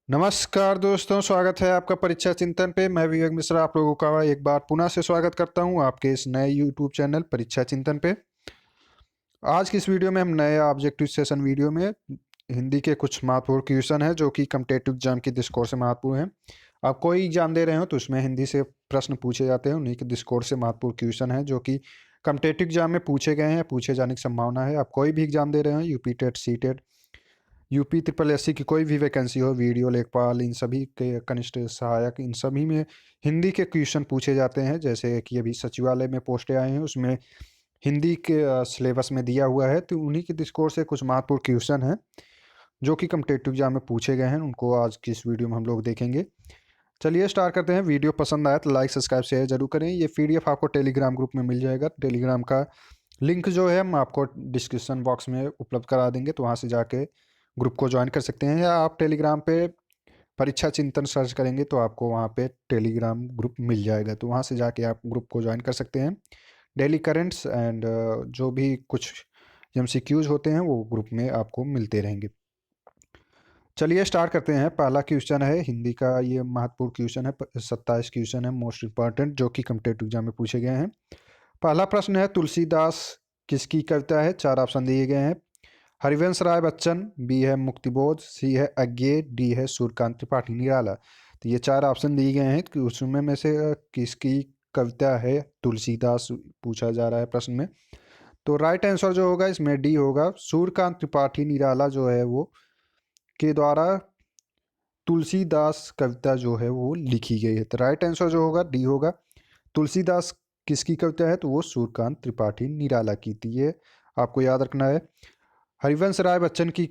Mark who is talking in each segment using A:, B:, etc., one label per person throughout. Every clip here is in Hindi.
A: नमस्कार दोस्तों, स्वागत है आपका परीक्षा चिंतन पे। मैं विवेक मिश्रा आप लोगों का एक बार पुनः से स्वागत करता हूं आपके इस नए यूट्यूब चैनल परीक्षा चिंतन पे। आज की इस वीडियो में हम नए ऑब्जेक्टिव सेशन वीडियो में हिंदी के कुछ महत्वपूर्ण क्वेश्चन है जो कि कम्पिटेटिव एग्जाम की दृष्टिकोण से महत्वपूर्ण है। आप कोई एग्जाम दे रहे हो तो उसमें हिंदी से प्रश्न पूछे जाते हैं, उन्हीं के दृष्टिकोण से महत्वपूर्ण क्वेश्चन है जो कि कम्पिटेटिव एग्जाम में पूछे गए हैं, पूछे जाने की संभावना है। आप कोई भी एग्जाम दे रहे हो, UP TET, C TET, UP triple SC की कोई भी वैकेंसी हो, वीडियो लेखपाल, इन सभी के कनिष्ठ सहायक, इन सभी में हिंदी के क्वेश्चन पूछे जाते हैं। जैसे कि अभी सचिवालय में पोस्टें आए हैं, उसमें हिंदी के सिलेबस में दिया हुआ है, तो उन्हीं के दृष्टिकोण से कुछ महत्वपूर्ण क्वेश्चन हैं जो कि कम्पिटेटिव एग्जाम में पूछे गए हैं, उनको आज की इस वीडियो में हम लोग देखेंगे। चलिए स्टार्ट करते हैं। वीडियो पसंद आया तो लाइक सब्सक्राइब शेयर जरूर करें। ये पीडीएफ आपको टेलीग्राम ग्रुप में मिल जाएगा। टेलीग्राम का लिंक जो है हम आपको डिस्क्रिप्शन बॉक्स में उपलब्ध करा देंगे, तो वहाँ से जाके ग्रुप को ज्वाइन कर सकते हैं, या आप टेलीग्राम पे परीक्षा चिंतन सर्च करेंगे तो आपको वहाँ पे टेलीग्राम ग्रुप मिल जाएगा, तो वहाँ से जाके आप ग्रुप को ज्वाइन कर सकते हैं। डेली करेंट्स एंड जो भी कुछ एमसीक्यूज होते हैं वो ग्रुप में आपको मिलते रहेंगे। चलिए स्टार्ट करते हैं। पहला क्वेश्चन है हिंदी का, ये महत्वपूर्ण क्वेश्चन है, 27 क्वेश्चन है मोस्ट इंपॉर्टेंट जो कि कम्पिटेटिव एग्जाम में पूछे गए हैं। पहला प्रश्न है, तुलसीदास किसकी कविता है? चार ऑप्शन दिए गए हैं। हरिवंश राय बच्चन, बी है मुक्तिबोध, सी है अज्ञे, डी है सूर्यकांत त्रिपाठी निराला। तो ये चार ऑप्शन दिए गए हैं कि उसमें में से किसकी कविता है तुलसीदास, पूछा जा रहा है प्रश्न में। तो राइट आंसर जो होगा इसमें डी होगा, सूर्यकांत त्रिपाठी निराला जो है वो के द्वारा तुलसीदास कविता जो है वो लिखी गई है। तो राइट आंसर जो होगा डी होगा। तुलसीदास किसकी कविता है? तो वो सूर्यकांत त्रिपाठी निराला की थी। ये आपको याद रखना है। हरिवंश राय बच्चन की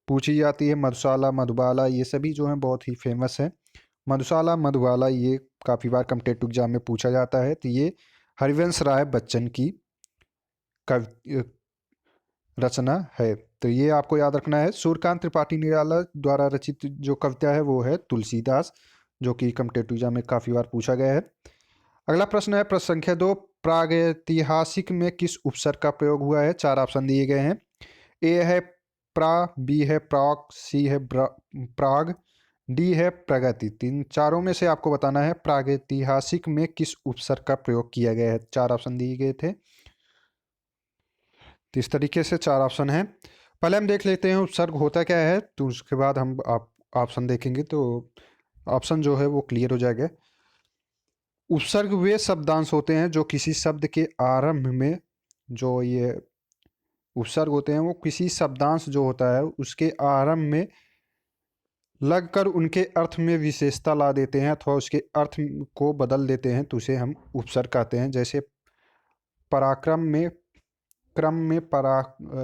A: पूछी जाती है, मधुशाला, मधुबाला, ये सभी जो हैं बहुत ही फेमस हैं। मधुशाला, मधुबाला ये काफ़ी बार कम्पिटेटिव एग्जाम में पूछा जाता है। तो ये हरिवंश राय बच्चन की कवि रचना है, तो ये आपको याद रखना है। सूर्यकांत त्रिपाठी निराला द्वारा रचित जो कविता है वो है तुलसीदास, जो कि कम्पिटेटिव एग्जाम में काफ़ी बार पूछा गया है। अगला प्रश्न है प्रश्न संख्या 2, प्रागैतिहासिक में किस उपसर्ग का प्रयोग हुआ है? चार ऑप्शन दिए गए हैं। ए है प्रा, बी है प्राक, सी है प्राग, डी है प्रगति। तीन चारों में से आपको बताना है प्रागैतिहासिक में किस उपसर्ग का प्रयोग किया गया है। चार ऑप्शन दिए गए थे, तो इस तरीके से चार ऑप्शन हैं। पहले हम देख लेते हैं उपसर्ग होता क्या है, तो उसके बाद हम आप ऑप्शन देखेंगे तो ऑप्शन जो है वो क्लियर हो जाएगा। उपसर्ग वे शब्दांश होते हैं जो किसी शब्द के आरंभ में, जो ये उपसर्ग होते हैं वो किसी शब्दांश जो होता है उसके आरंभ में लगकर उनके अर्थ में विशेषता ला देते हैं अथवा उसके अर्थ को बदल देते हैं, तो उसे हम उपसर्ग कहते हैं। जैसे पराक्रम में क्रम में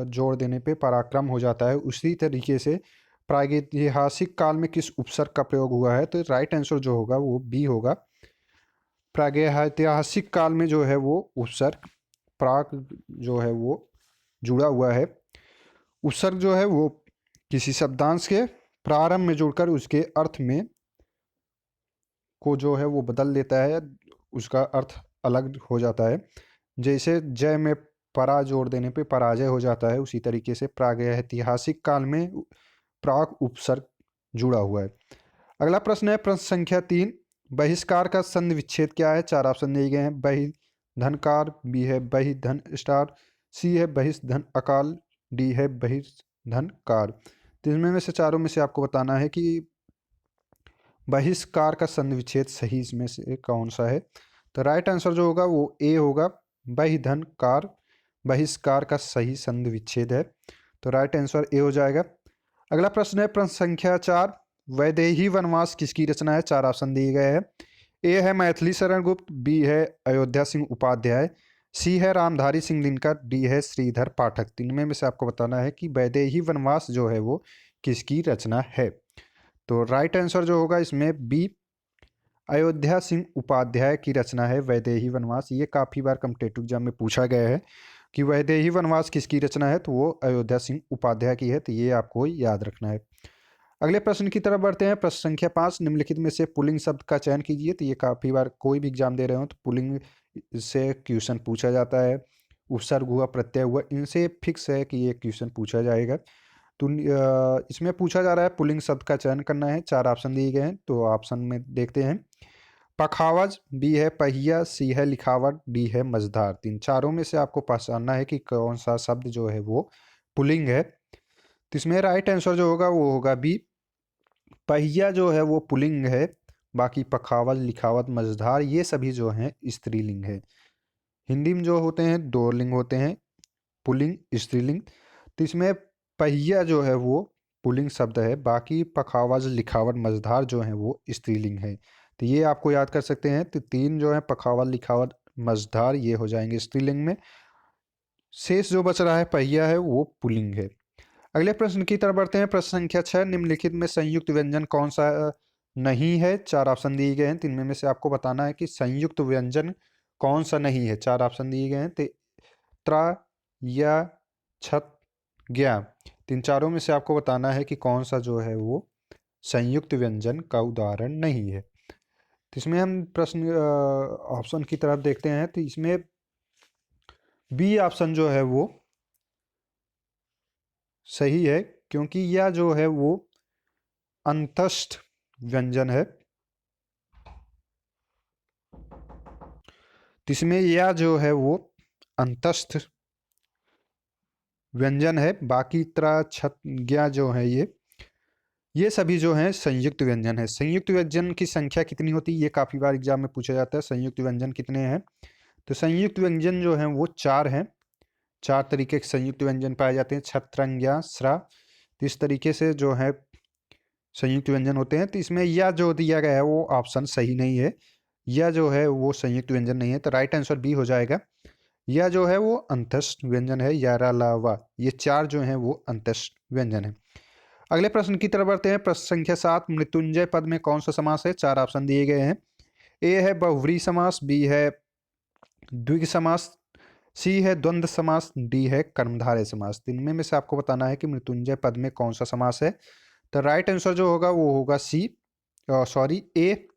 A: जोड़ देने पे पराक्रम हो जाता है, उसी तरीके से प्रागैतिहासिक काल में किस उपसर्ग का प्रयोग हुआ है? तो राइट आंसर जो होगा वो बी होगा। प्रागैतिहासिक काल में जो है वो उपसर्ग प्राग जो है वो जुड़ा हुआ है। उपसर्ग जो है वो किसी शब्दांश के प्रारंभ में जुड़कर उसके अर्थ में को जो है वो बदल देता है, उसका अर्थ अलग हो जाता है। जैसे जय में परा जोड़ देने पे पराजय हो जाता है, उसी तरीके से प्रागैतिहासिक काल में प्राग उपसर्ग जुड़ा हुआ है। अगला प्रश्न है प्रश्न संख्या 3, बहिष्कार का संधि विच्छेद क्या है? चार ऑप्शन दिए गए हैं। बहि धनकार, बी है बहि धन स्टार, सी है बहिष धन अकाल, डी है बहिष धन कार। तो इनमें में से चारों में से आपको बताना है कि बहिष्कार का संधि विच्छेद सही इसमें से कौन सा है। तो राइट आंसर जो होगा वो ए होगा, बहि धन कार बहिष्कार का सही संधि विच्छेद है, तो राइट आंसर ए हो जाएगा। अगला प्रश्न है प्रश्न संख्या 4, वैदेही वनवास किसकी रचना है? चार ऑप्शन दिए गए हैं। ए है मैथिली शरण गुप्त, बी है अयोध्या सिंह उपाध्याय, सी है रामधारी सिंह दिनकर, डी है श्रीधर पाठक। तीन में से आपको बताना है कि वैदेही वनवास जो है वो किसकी रचना है। तो राइट आंसर जो होगा इसमें बी, अयोध्या सिंह उपाध्याय की रचना है वैदेही वनवास। ये काफ़ी बार कम्पिटेटिव एग्जाम में पूछा गया है कि वैदेही वनवास किसकी रचना है, तो वो अयोध्या सिंह उपाध्याय की है, तो ये आपको याद रखना है। अगले प्रश्न की तरफ बढ़ते हैं। प्रश्न संख्या 5, निम्नलिखित में से पुल्लिंग शब्द का चयन कीजिए। तो ये काफ़ी बार कोई भी एग्जाम दे रहे हो तो पुल्लिंग से क्वेश्चन पूछा जाता है। उपसर्ग हुआ, प्रत्यय हुआ, इनसे फिक्स है कि ये क्वेश्चन पूछा जाएगा। तो इसमें पूछा जा रहा है पुल्लिंग शब्द का चयन करना है। 4 ऑप्शन दिए गए हैं, तो ऑप्शन में देखते हैं। पखावज, बी है पहिया, सी है लिखावट, डी है मझधार। तो इन चारों में से आपको पहचानना है कि कौन सा शब्द जो है वो पुल्लिंग है। तो इसमें राइट आंसर जो होगा वो होगा बी, पहिया जो है वो पुल्लिंग है। बाकी पखावज, लिखावट, मझधार ये सभी जो हैं स्त्रीलिंग है। हिंदी में जो होते हैं 2 लिंग होते हैं, पुल्लिंग, स्त्रीलिंग। तो इसमें पहिया जो है वो पुल्लिंग शब्द है, बाकी पखावज, लिखावट, मझधार जो है वो स्त्रीलिंग है। तो ये आपको याद कर सकते हैं। तो 3 जो है पखावज, लिखावट, मझधार ये हो जाएंगे स्त्रीलिंग में। शेष जो बच रहा है पहिया है वो पुल्लिंग है। अगले प्रश्न की तरफ बढ़ते हैं। प्रश्न संख्या 6, निम्नलिखित में संयुक्त व्यंजन कौन सा नहीं है। 4 ऑप्शन दिए गए हैं, 3 में से आपको बताना है कि संयुक्त व्यंजन कौन सा नहीं है। 4 ऑप्शन दिए गए हैं, त्रा, या, छत, ज्ञा। इन चारों में से आपको बताना है कि कौन सा जो है वो संयुक्त व्यंजन का उदाहरण नहीं है। तो इसमें हम प्रश्न ऑप्शन की तरफ देखते हैं। तो इसमें बी ऑप्शन जो है वो सही है, क्योंकि यह जो है वो अंतस्थ व्यंजन है। तो इसमें यह जो है वो अंतस्थ व्यंजन है। बाकी त्रा, छत, ज्ञा जो है ये सभी जो हैं संयुक्त व्यंजन है। संयुक्त व्यंजन की संख्या कितनी होती है, ये काफ़ी बार एग्जाम में पूछा जाता है। संयुक्त व्यंजन कितने हैं? तो संयुक्त व्यंजन जो हैं वो 4 हैं। 4 तरीके के संयुक्त व्यंजन पाए जाते हैं, छत्रंग्या, स्रा। तो इस तरीके से जो है संयुक्त व्यंजन होते हैं। तो इसमें यह जो दिया गया है वो ऑप्शन सही नहीं है। यह जो है वो संयुक्त व्यंजन नहीं है, तो राइट आंसर बी हो जाएगा। यह जो है वो अंतस्थ व्यंजन है, यारा, लावा, ये 4 जो हैं वो अंतस्थ व्यंजन है। अगले प्रश्न की तरफ बढ़ते हैं। प्रश्न संख्या 7, मृत्युंजय पद में कौन सा समास है। 4 ऑप्शन दिए गए हैं। ए है बहुव्रीहि समास, बी है द्विग समास, सी है द्वंद्व समास, डी है कर्मधारय समास। इनमें में से आपको बताना है कि मृत्युंजय पद में कौन सा समास है। तो राइट आंसर जो होगा वो होगा सी, सॉरी ए,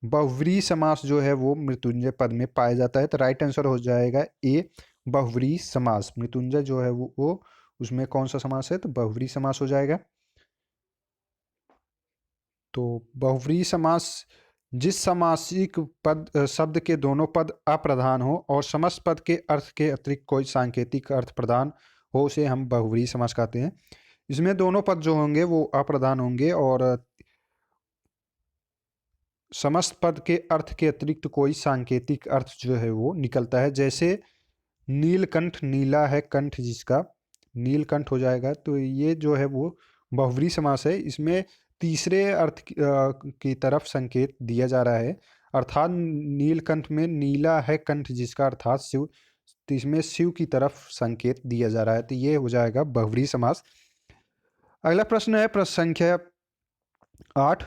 A: बहुव्रीहि समास जो है वो मृत्युंजय पद में पाया जाता है। तो राइट आंसर हो जाएगा ए, बहुव्रीहि समास। मृत्युंजय जो है वो उसमें कौन सा समास है, तो बहुव्रीहि समास हो जाएगा। तो बहुव्रीहि समास जिस समासिक पद शब्द के दोनों पद अप्रधान हो और समस्त पद के अर्थ के अतिरिक्त कोई सांकेतिक अर्थ प्रदान हो, उसे हम बहुव्रीहि समास कहते हैं। इसमें दोनों पद जो होंगे वो अप्रधान होंगे और समस्त पद के अर्थ के अतिरिक्त कोई सांकेतिक अर्थ जो है वो निकलता है। जैसे नीलकंठ, नीला है कंठ जिसका, नीलकंठ हो जाएगा। तो ये जो है वो बहुव्रीहि समास है। इसमें तीसरे अर्थ की तरफ संकेत दिया जा रहा है, अर्थात नीलकंठ में नीला है कंठ जिसका, अर्थात शिव। तो इसमें शिव की तरफ संकेत दिया जा रहा है। तो ये हो जाएगा बहुव्रीहि समास। अगला प्रश्न है प्रश्न संख्या 8,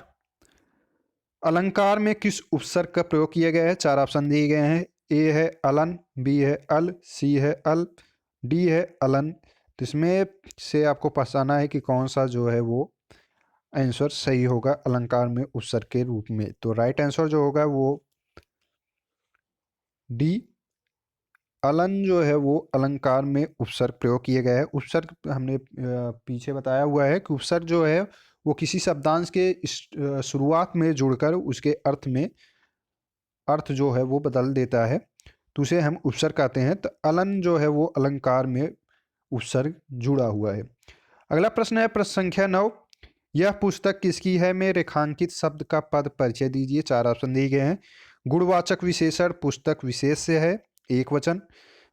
A: अलंकार में किस उपसर्ग का प्रयोग किया गया है। 4 ऑप्शन दिए गए हैं। ए है अलन, बी है अल, सी है अल, डी है अलन। तो इसमें से आपको पहचाना है कि कौन सा जो है वो आंसर सही होगा अलंकार में उपसर्ग के रूप में। तो राइट आंसर जो होगा वो डी, अलन जो है वो अलंकार में उपसर्ग प्रयोग किया गया है। उपसर्ग हमने पीछे बताया हुआ है कि उपसर्ग जो है वो किसी शब्दांश के शुरुआत में जुड़कर उसके अर्थ जो है वो बदल देता है, तो उसे हम उपसर्ग कहते हैं। तो अलन जो है वो अलंकार में उपसर्ग जुड़ा हुआ है। अगला प्रश्न है प्रश्न संख्या 9, यह पुस्तक किसकी है में रेखांकित शब्द का पद परिचय दीजिए। 4 ऑप्शन दिए गए हैं। गुणवाचक विशेषण पुस्तक विशेष से है, एक वचन।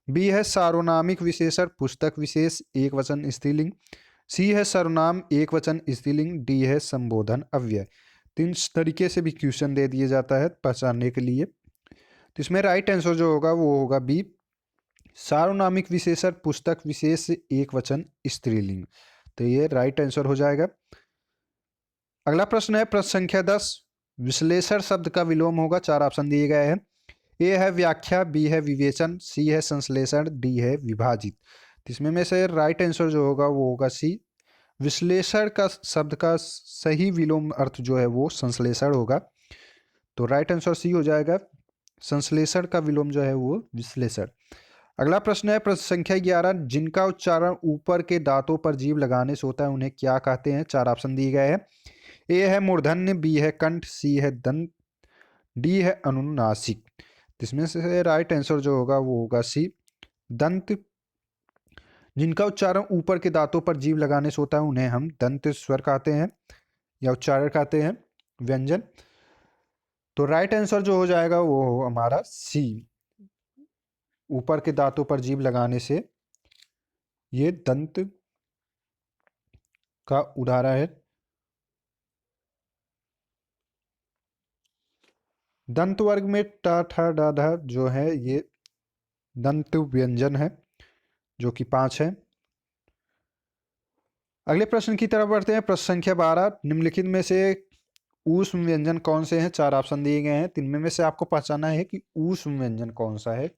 A: बी है सार्वनामिक विशेषण पुस्तक विशेष, एक वचन स्त्रीलिंग। सी है सर्वनाम, एक वचन स्त्रीलिंग। डी है संबोधन अव्यय। 3 तरीके से भी क्वेश्चन दे दिया जाता है पहचानने के लिए। तो इसमें राइट आंसर जो होगा वो होगा बी, सार्वनामिक विशेषण पुस्तक विशेष, एक वचन स्त्रीलिंग। तो ये राइट आंसर हो जाएगा। अगला प्रश्न है प्रश्न संख्या 10, विश्लेषण शब्द का विलोम होगा। 4 ऑप्शन दिए गए हैं। ए है व्याख्या, बी है विवेचन, सी है संश्लेषण, डी है विभाजित। तो इसमें में से राइट आंसर जो होगा वो होगा सी, विश्लेषण का शब्द का सही विलोम अर्थ जो है वो संश्लेषण होगा। तो राइट आंसर सी हो जाएगा, संश्लेषण का विलोम जो है वो विश्लेषण। अगला प्रश्न है प्रश्न संख्या 11, जिनका उच्चारण ऊपर के दांतों पर जीभ लगाने से होता है उन्हें क्या कहते हैं? 4 ऑप्शन दिए गए हैं। ए है मूर्धन्य, बी है कंठ, सी है दंत, डी है अनुनासिक। इसमें से राइट आंसर जो होगा वो होगा सी, दंत। जिनका उच्चारण ऊपर के दांतों पर जीभ लगाने से होता है उन्हें हम दंत स्वर कहते हैं या उच्चारण कहते हैं, व्यंजन। तो राइट आंसर जो हो जाएगा वो हमारा सी, ऊपर के दांतों पर जीभ लगाने से ये दंत का उदाहरण है। दंत वर्ग में टा ठा डा ढा जो है ये दंत व्यंजन है, जो कि 5 है। अगले प्रश्न की तरफ बढ़ते हैं। प्रश्न संख्या 12, निम्नलिखित में से ऊष्म व्यंजन कौन से हैं? 4 ऑप्शन दिए गए हैं, तिनमें में से आपको पहचानना है कि ऊष्म व्यंजन कौन सा है।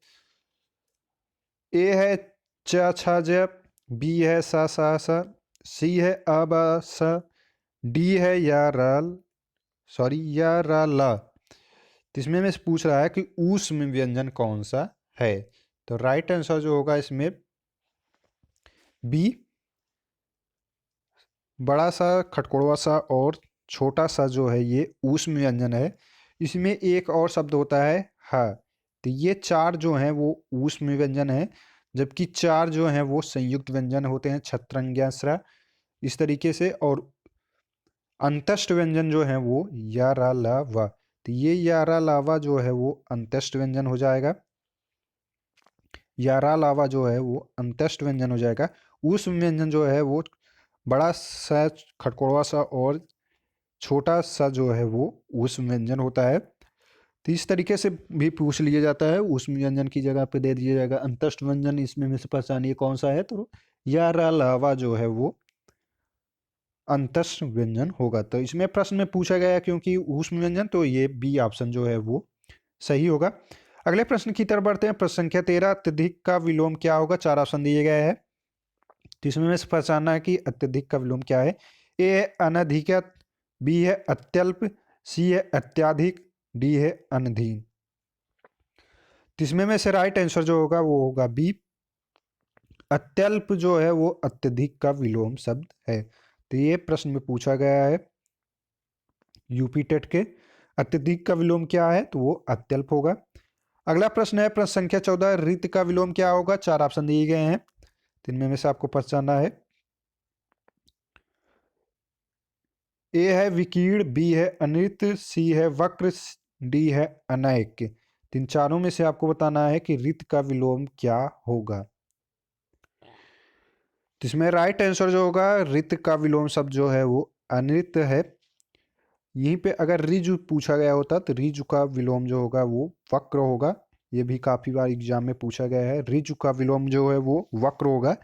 A: ए है च छ ज, बी है स स स, सी है अ ब स, डी है या रल या र ल। इसमें में से पूछ रहा है कि ऊष्म व्यंजन कौन सा है। तो राइट आंसर जो होगा इसमें बी, बड़ा सा, खटकोड़वा सा और छोटा सा जो है ये ऊष्म व्यंजन है। इसमें एक और शब्द होता है ह। तो ये 4 जो हैं वो ऊष्म व्यंजन है, जबकि 4 जो हैं वो संयुक्त व्यंजन होते हैं, छत्रंग्यास्रा इस तरीके से। और अंतस्थ व्यंजन जो है वो या रा ला वा। तो ये या रा लावा जो है वो अंतस्थ व्यंजन हो जाएगा, या रा लावा जो है वो अंतस्थ व्यंजन हो जाएगा। ऊष्म व्यंजन जो है वो बड़ा सा, खटकोड़वा सा और छोटा सा जो है वो ऊष्म व्यंजन होता है। तो इस तरीके से भी पूछ लिया जाता है। ऊष्म व्यंजन की जगह पे दे दिया जाएगा अंतस्थ व्यंजन, इसमें में से पहचानिए कौन सा है। तो या रा लावा जो है वो अंतस्थ व्यंजन होगा। तो इसमें प्रश्न में पूछा गया क्योंकि ऊष्म व्यंजन, तो ये बी ऑप्शन जो है वो सही होगा। अगले प्रश्न की तरफ बढ़ते हैं। प्रश्न संख्या 13, अत्यधिक का विलोम क्या होगा? 4 ऑप्शन दिए गए हैं, तो इसमें से पहचानना है कि अत्यधिक का विलोम क्या है। ए है अनधिकत, बी है अत्यल्प, सी है अत्याधिक, डी है अनधीन। तो इसमें में से राइट आंसर जो होगा वो होगा बी, अत्यल्प जो है वो अत्यधिक का विलोम शब्द है। तो ये प्रश्न में पूछा गया है यूपी टेट के, अत्यधिक का विलोम क्या है? तो वो अत्यल्प होगा। अगला प्रश्न है प्रश्न संख्या 14, रित का विलोम क्या होगा? 4 ऑप्शन दिए गए हैं, इनमें में से आपको पहचानना है। ए है विकीर्ण, बी है अनृत, सी है वक्र, डी है अनैक। इन चारों में से आपको बताना है कि रित का विलोम क्या होगा। तो इसमें राइट आंसर जो होगा, रित का विलोम शब्द जो है वो अनृत है। यहीं पे अगर रिजु पूछा गया होता तो रिजु का विलोम जो होगा वो वक्र होगा। ये भी काफी बार एग्जाम में पूछा गया है, रिजु का विलोम जो है वो वक्र होगा।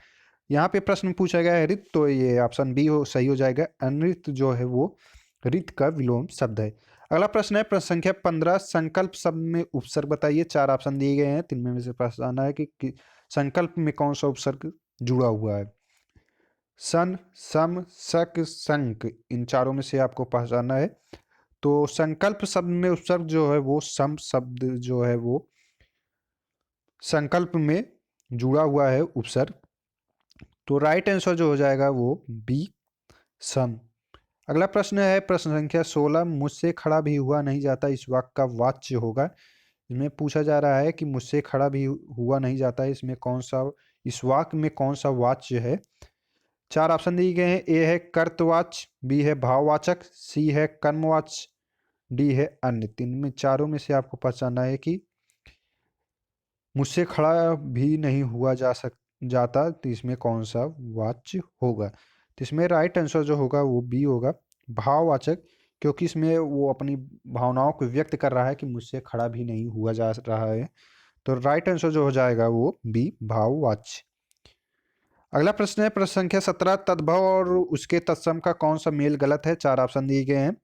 A: यहाँ पे प्रश्न पूछा गया है रित, तो ये ऑप्शन बी हो सही हो जाएगा, अनृत जो है वो रित का विलोम शब्द है। अगला प्रश्न है प्रश्न संख्या 15, संकल्प शब्द में उपसर्ग बताइए। 4 ऑप्शन दिए गए हैं, तिनमें में से प्रश्न आना है कि संकल्प में कौन सा उपसर्ग जुड़ा हुआ है। सन, सम, सक, संक, इन चारों में से आपको पहचानना है। तो संकल्प शब्द में उपसर्ग जो है वो सम शब्द जो है वो संकल्प में जुड़ा हुआ है उपसर्ग। तो राइट आंसर जो हो जाएगा वो बी, सम। अगला प्रश्न है प्रश्न संख्या 16, मुझसे खड़ा भी हुआ नहीं जाता इस वाक्य का वाच्य होगा। इसमें पूछा जा रहा है कि मुझसे खड़ा भी हुआ नहीं जाता, इसमें कौन सा, इस वाक्य में कौन सा वाच्य है। 4 ऑप्शन दिए गए हैं। ए है कर्तवाच्य, बी है भाववाचक, सी है कर्मवाच्य, डी है अन्य। तीन में चारों में से आपको पहचानना है कि मुझसे खड़ा भी नहीं हुआ जाता, तो इसमें कौन सा वाच्य होगा। तो इसमें राइट आंसर जो होगा वो बी होगा, भाववाचक, क्योंकि इसमें वो अपनी भावनाओं को व्यक्त कर रहा है कि मुझसे खड़ा भी नहीं हुआ जा रहा है। तो राइट आंसर जो हो जाएगा वो बी, भाववाच्य। अगला प्रश्न है प्रश्न संख्या 17, तद्भव और उसके तत्सम का कौन सा मेल गलत है। 4 ऑप्शन दिए गए हैं।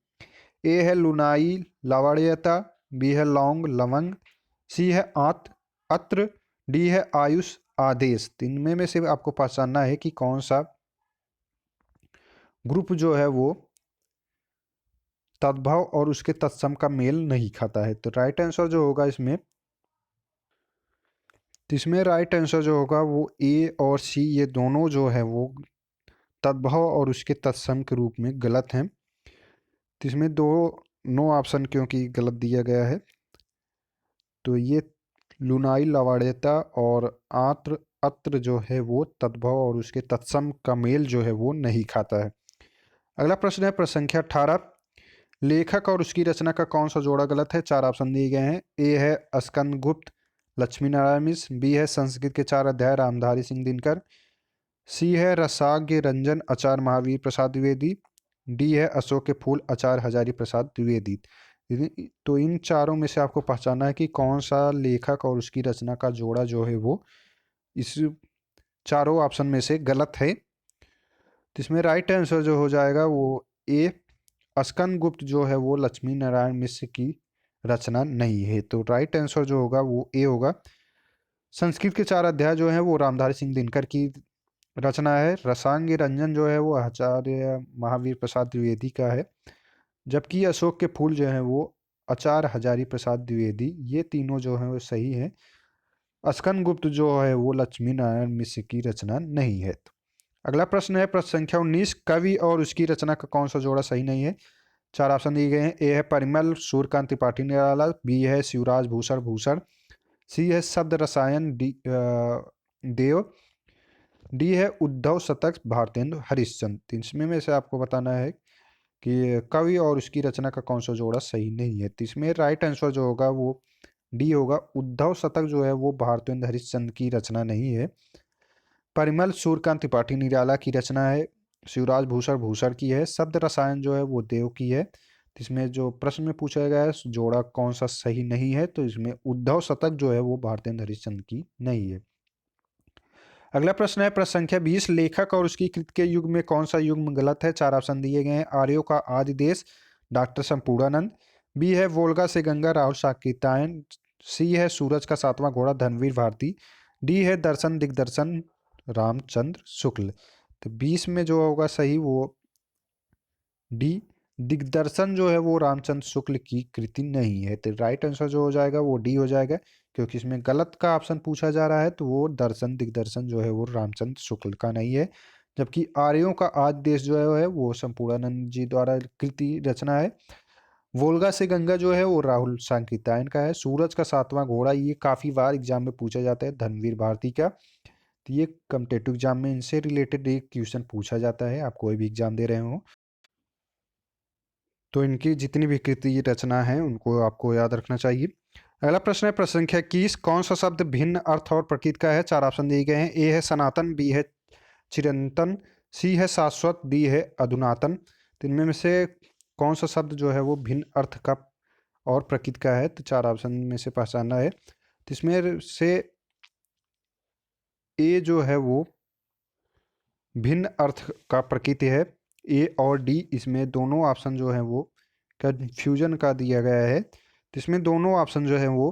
A: ए है लुनाई लावण्यता, बी है लौंग लवंग, सी है आत अत्र, डी है आयुष आदेश। इनमें में से आपको पहचानना है कि कौन सा ग्रुप जो है वो तद्भव और उसके तत्सम का मेल नहीं खाता है। तो राइट आंसर जो होगा इसमें, तो इसमें राइट आंसर जो होगा वो ए और सी ये दोनों जो है वो तद्भव और उसके तत्सम के रूप में गलत हैं। तो इसमें दो नो ऑप्शन क्योंकि गलत दिया गया है, तो ये लुनाई लवाड़ेता और आत्र अत्र जो है वो तद्भव और उसके तत्सम का मेल जो है वो नहीं खाता है। अगला प्रश्न है प्रश्न संख्या 18। लेखक और उसकी रचना का कौन सा जोड़ा गलत है? चार ऑप्शन दिए गए हैं। ए है स्कंद गुप्त लक्ष्मी नारायण मिश्र, बी है संस्कृत के 4 अध्याय रामधारी सिंह दिनकर, सी है रसाग्य रंजन आचार्य महावीर प्रसाद द्विवेदी, डी है अशोक के फूल आचार्य हजारी प्रसाद द्विवेदी। तो इन चारों में से आपको पहचानना है कि कौन सा लेखक और उसकी रचना का जोड़ा जो है वो इस चारों ऑप्शन में से गलत है। तो इसमें राइट आंसर जो हो जाएगा वो ए स्कंद गुप्त जो है वो लक्ष्मी नारायण मिश्र की रचना नहीं है। तो राइट आंसर जो होगा वो ए होगा। संस्कृत के 4 अध्याय जो है वो रामधारी सिंह दिनकर की रचना है। रसांग रंजन जो है वो आचार्य महावीर प्रसाद द्विवेदी का है, जबकि अशोक के फूल जो है वो आचार्य हजारी प्रसाद द्विवेदी। ये तीनों जो है वो सही है। स्कंद गुप्त जो है वो लक्ष्मी नारायण मिश्र की रचना नहीं है। अगला प्रश्न है प्रश्न संख्या 19। कवि और उसकी रचना का कौन सा जोड़ा सही नहीं है? चार ऑप्शन दिए गए हैं। ए है परिमल सूर्यकांत त्रिपाठी निराला, बी है शिवराज भूषण भूषण, सी है शब्द रसायन देव, डी है उद्धव शतक भारतेंदु हरिश्चंद्र। तो इसमें में से आपको बताना है कि कवि और उसकी रचना का कौन सा जोड़ा सही नहीं है। तो इसमें राइट आंसर जो होगा वो डी होगा। उद्धव शतक जो है वो भारतेंदु हरिश्चंद्र की रचना नहीं है। परिमल सूर्यकांत त्रिपाठी निराला की रचना है। शिवराज भूषण भूषण की है। शब्द रसायन जो है वो देव की है। तो इसमें जो प्रश्न में पूछा गया है जोड़ा कौन सा सही नहीं है, तो इसमें उद्धव शतक जो है वो भारतेंदु हरिश्चंद्र की नहीं है। अगला प्रश्न है प्रश्न संख्या 20। लेखक और उसकी कृति के युग में कौन सा युग्म गलत है? चार ऑप्शन दिए गए हैं। आर्यों का आदि देश डॉक्टर संपूर्णानंद, बी है वोल्गा से गंगा राहुल साकेतायन, सी है सूरज का 7वां घोड़ा धनवीर भारती, डी है दर्शन दिग्दर्शन रामचंद्र शुक्ल। तो 20 में जो होगा सही वो डी दिग्दर्शन जो है वो रामचंद्र शुक्ल की कृति नहीं है। तो राइट आंसर जो हो जाएगा वो डी हो जाएगा, क्योंकि इसमें गलत का ऑप्शन पूछा जा रहा है। तो वो दर्शन दिग्दर्शन जो है वो रामचंद्र शुक्ल का नहीं है, जबकि आर्यों का आद्य देश जो है वो संपूर्णानंद जी द्वारा कृति रचना है। वोल्गा से गंगा जो है वो राहुल सांकृत्यायन का है। सूरज का 7वां घोड़ा ये काफ़ी बार एग्जाम में पूछा जाता है धनवीर भारती का। तो ये कम्पिटेटिव एग्जाम में इनसे रिलेटेड एक क्वेश्चन पूछा जाता है, आप कोई भी एग्जाम दे रहे हो तो इनकी जितनी भी कृति रचना है उनको आपको याद रखना चाहिए। अगला प्रश्न है प्रश्न संख्या 21। कौन सा शब्द भिन्न अर्थ और प्रकृति का है? चार ऑप्शन दिए गए हैं। ए है सनातन, बी है चिरंतन, सी है शाश्वत, डी है अधुनातन। तो इनमें में से कौन सा शब्द जो है वो भिन्न अर्थ का और प्रकृति का है? तो चार ऑप्शन में से पहचानना है। तो इसमें से ए जो है वो भिन्न अर्थ का प्रकृति है। ए और डी इसमें दोनों ऑप्शन जो है वो कन्फ्यूजन का दिया गया है। तो इसमें दोनों ऑप्शन जो है वो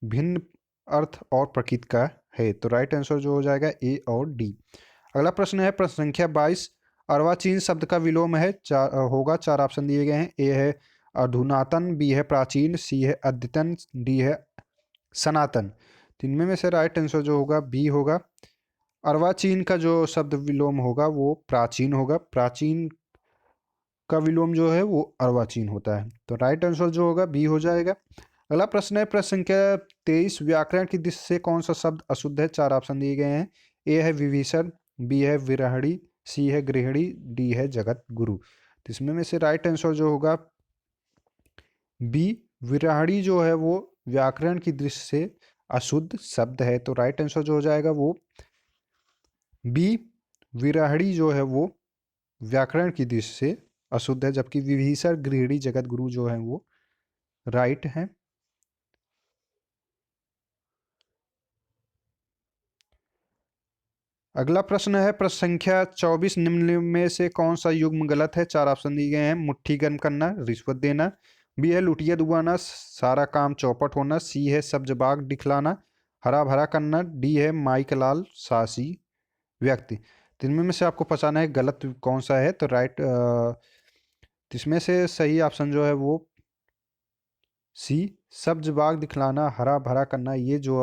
A: भिन्न अर्थ और प्रकृति का है। तो राइट आंसर जो हो जाएगा ए और डी। अगला प्रश्न है प्रश्न संख्या 22। अर्वाचीन शब्द का विलोम है होगा। चार ऑप्शन दिए गए हैं। ए है अधुनातन, बी है प्राचीन, सी है अद्यतन, डी है सनातन। तो इनमें में से राइट आंसर जो होगा बी होगा। अर्वाचीन का जो शब्द विलोम होगा वो प्राचीन होगा। प्राचीन का विलोम जो है वो अर्वाचीन होता है। तो राइट आंसर जो होगा बी हो जाएगा। अगला प्रश्न है प्रश्न संख्या 23। व्याकरण की दृष्टि से कौन सा शब्द अशुद्ध है? चार ऑप्शन दिए गए हैं। ए है विभीषण, बी है विरहणी, सी है गृहिणी, डी है जगत गुरु। तो इसमें में से राइट आंसर जो होगा बी विरहणी जो है वो व्याकरण की दृष्टि से अशुद्ध शब्द है। तो राइट आंसर जो हो जाएगा वो बी विरहणी जो है वो व्याकरण की दृष्टि से अशुद्ध है, जबकि विभीषण गृहिणी जगत गुरु जो है वो राइट है। अगला प्रश्न है प्रश्न संख्या 24। निम्न में से कौन सा युग्म गलत है? चार ऑप्शन दिए गए हैं। मुट्ठी गर्म करना, रिश्वत देना, बी है लुटिया दुबाना, सारा काम चौपट होना, सी है सब्ज बाग दिखलाना, हरा भरा करना, डी है माइक लाल सासी व्यक्ति। तो इनमें में से आपको पहचाना है गलत कौन सा है। तो राइट इसमें से सही ऑप्शन जो है वो सी सब्ज बाग दिखलाना, हरा भरा करना, ये जो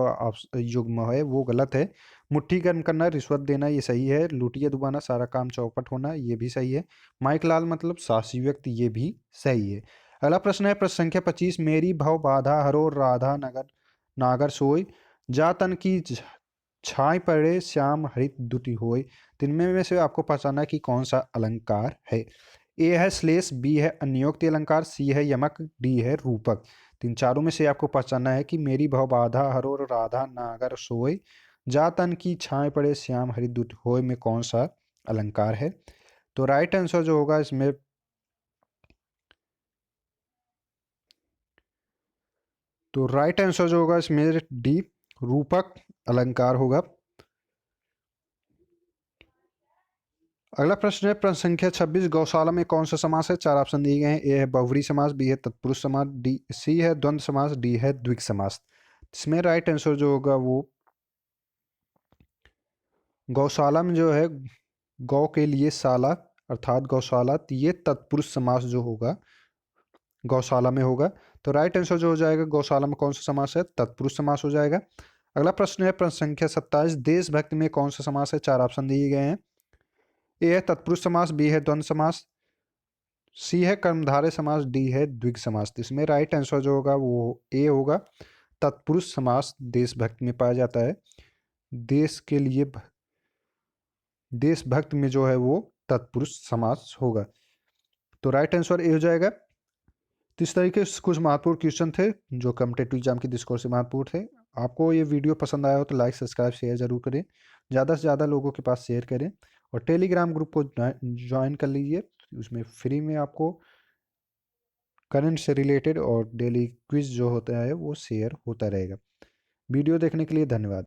A: युग्म है वो गलत है। मुट्ठी गर्म करना, रिश्वत देना, ये सही है। लुटिया दुबाना, सारा काम चौपट होना, ये भी सही है। माइक लाल मतलब शासी व्यक्ति, ये भी सही है। अगला प्रश्न है प्रश्न संख्या 25। मेरी भव बाधा हरो राधा नगर नागर सोई, जा तन की छाई पड़े श्याम हरित दुति होय। तिनमें में से आपको पहचानना है कि कौन सा अलंकार है। ए है श्लेष, बी है अन्योक्ति अलंकार, सी है यमक, डी है रूपक। तीन चारों में से आपको पहचानना है कि मेरी भव बाधा हरो राधा नागर सोय, जा तन की छाए पड़े श्याम हरि दुत होय में कौन सा अलंकार है। तो राइट आंसर जो होगा इसमें, तो राइट आंसर जो होगा इसमें डी रूपक अलंकार होगा। अगला प्रश्न है प्रश्न संख्या 26। गौशाला में कौन सा समास है। चार ऑप्शन दिए गए हैं। ए है बहुव्रीहि समास, बी है तत्पुरुष समास, डी सी है द्वंद्व समास, डी है द्विग समास। इसमें राइट आंसर जो होगा वो गौशाला में जो है गौ के लिए शाला अर्थात गौशाला, तो ये तत्पुरुष समास जो होगा गौशाला में होगा। तो राइट आंसर जो हो जाएगा गौशाला में कौन सा समास है, तत्पुरुष समास हो जाएगा। अगला प्रश्न है प्रश्न संख्या 27। देशभक्त में कौन सा समास है। चार ऑप्शन दिए गए हैं। ए है तत्पुरुष समास, बी है द्वंद्व समास, सी है कर्मधारय समास, डी है द्विग समास। तो इसमें राइट आंसर जो होगा वो ए होगा, तत्पुरुष समास देशभक्त में पाया जाता है। देश के लिए देशभक्त में जो है वो तत्पुरुष समास होगा। तो राइट आंसर ए हो जाएगा। तो इस तरीके से कुछ महत्वपूर्ण क्वेश्चन थे जो कॉम्पिटेटिव एग्जाम की दृष्टिकोण से महत्वपूर्ण थे। आपको ये वीडियो पसंद आया हो तो लाइक सब्सक्राइब शेयर जरूर करें, ज़्यादा से ज़्यादा लोगों के पास शेयर करें और टेलीग्राम ग्रुप को ज्वाइन कर लीजिए। उसमें फ्री में आपको करंट से रिलेटेड और डेली क्विज जो होता है वो शेयर होता रहेगा। वीडियो देखने के लिए धन्यवाद।